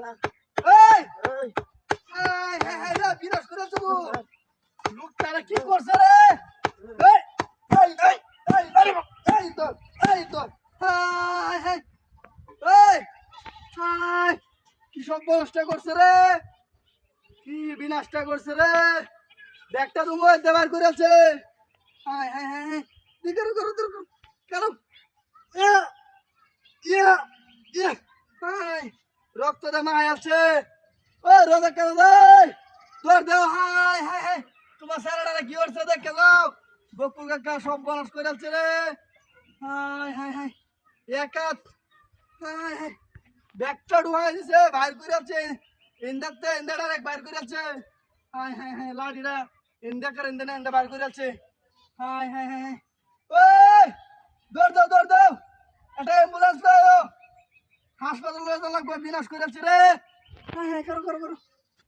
এই এই এই রে বিনাশ করে দেবো লোকটারে কি করছে রে এই এই এই এই এই তো এই তো এই এই এই কি সব বনসটা করছে রে কি বিনাশটা করছে রে ব্যাগটা তো মোবাইল দেবার করেছে হায় হায় হায় দিকে করো করো কেন ইয়া ইয়া ইয়া হায় রক্ত দে মায় আছে ও রোজা কেন দেয় তোর দেও হায় হায় হায় তোমার সারাটা কি করছে দেখে যাও গোকুল কাকা সব বনস করেছে রে হায় হায় হায় একাত হায় হায় ব্যাগটা ঢুকাই দিছে বাইর করেছে ইন্দাতে ইন্দাটা এক বাইর করেছে হায় হায় হায় লাঠিটা ইন্দাকার ইন্দানে ইন্দা বাইর করেছে হায় হায় হায় ওই দৌড় দাও একটা অ্যাম্বুলেন্স দাও হাসপাতাল লয়ে যাওয়া লাগবে বিনাশ করেছে রে হায় হায় করো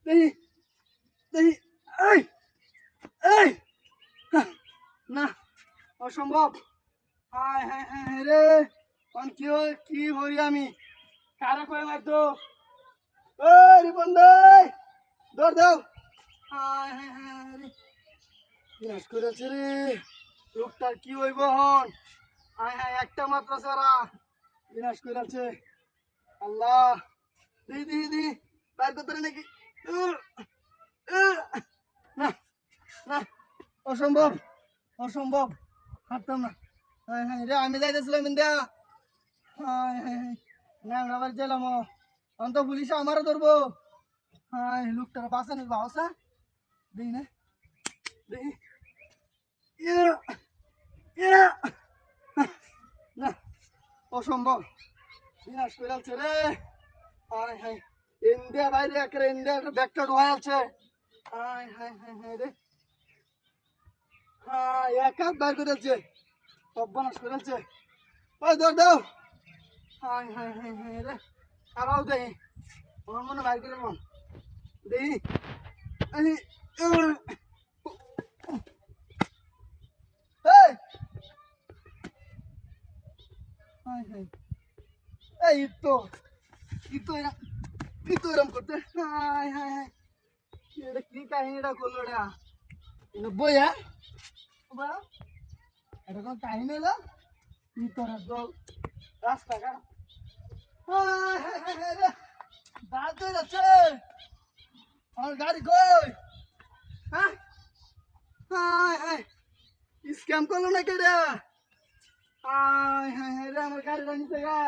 দেখি দেখি এই এই না অসম্ভব হায় হায় হায় রে কোন কি হই আমি কারা কই মারতো ওই রিপন ভাই দৌড় দাও হায় হায় হায় রে বিনাশ করেছে রে লোকটার কি হইব হন হায় হায় একটা মাত্র সারা বিনাশ করেছে আল্লাহ দি বাইর করতে নাকি না না অসম্ভব হাঁটতাম না হায় হায় রে আমি যাইতেছিলাম ইন্ডিয়া হায় হায় হায় না আমরা আবার গেলাম অন্ত পুলিশ আমারও ধরবো হায় লোকটার বাঁচানোর বাসা দেখি না দেখি না অসম্ভব বিনাশ করে আছে রে হায় হায় ইন্ডিয়া বাইরে একেবারে ইন্ডিয়ার ব্যাগটা ঢোয়া আছে হায় হায় হায় হায় রে হ্যাঁ এক হাত বাইর করেছে সব বিনাশ করেছে ওই দাও হায় হায় হায় হায় রে আরাও দেই আমার মনে বাইর করে মন দেই এই হায় হায় এই তো এরম করতে হায় হায় হায় এটা কি কাহিনীটা করলো এটা বইয়া এটা কোন কাহিনী এলো কি তোরা দল রাস্তাঘাট হায় হায় হায় হায় রে দাঁড় তো যাচ্ছে আমার গাড়ি কই হ্যাঁ হায় হায় স্ক্যাম করলো না কেডা হায় হায় হায় রে আমার গাড়িটা নিতে গা